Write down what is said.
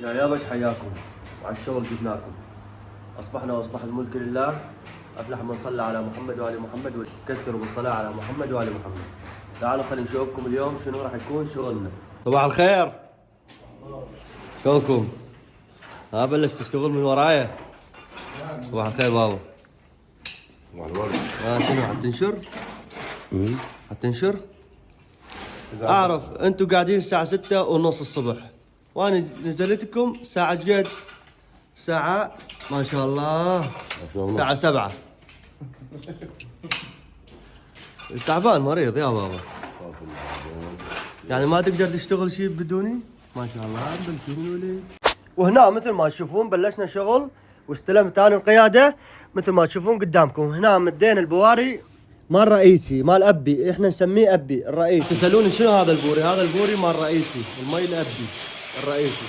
يا يابش حياكم وعلى الشغل جبناكم. أصبحنا وأصبح الملك لله. أفلح من صلى على محمد وآل محمد وكثروا بالصلاة على محمد وآل محمد. تعالوا خلينا نشوفكم اليوم شنو راح يكون شغلنا. صباح الخير. شلونكم؟ ها بلشت تشتغل من ورايا؟ صباح الخير بابا. صباح الورد. شنو حتنشر؟ حتنشر؟ أعرف أنتم قاعدين الساعة 6:30 الصبح وأنا نزلتكم ساعة جد ساعة ما شاء الله الساعة 7. تعبان مريض يا بابا، يعني ما تقدر تشتغل شيء بدوني؟ ما شاء الله بلشوا لي. وهنا مثل ما تشوفون بلشنا شغل واستلمت انا القيادة مثل ما تشوفون قدامكم. هنا مدينا البواري مال رئيسي مال ابي، احنا نسميه ابي الرئيسي. تسألوني شنو هذا البوري؟ هذا البوري مال رئيسي، المي الابي الرئيسي.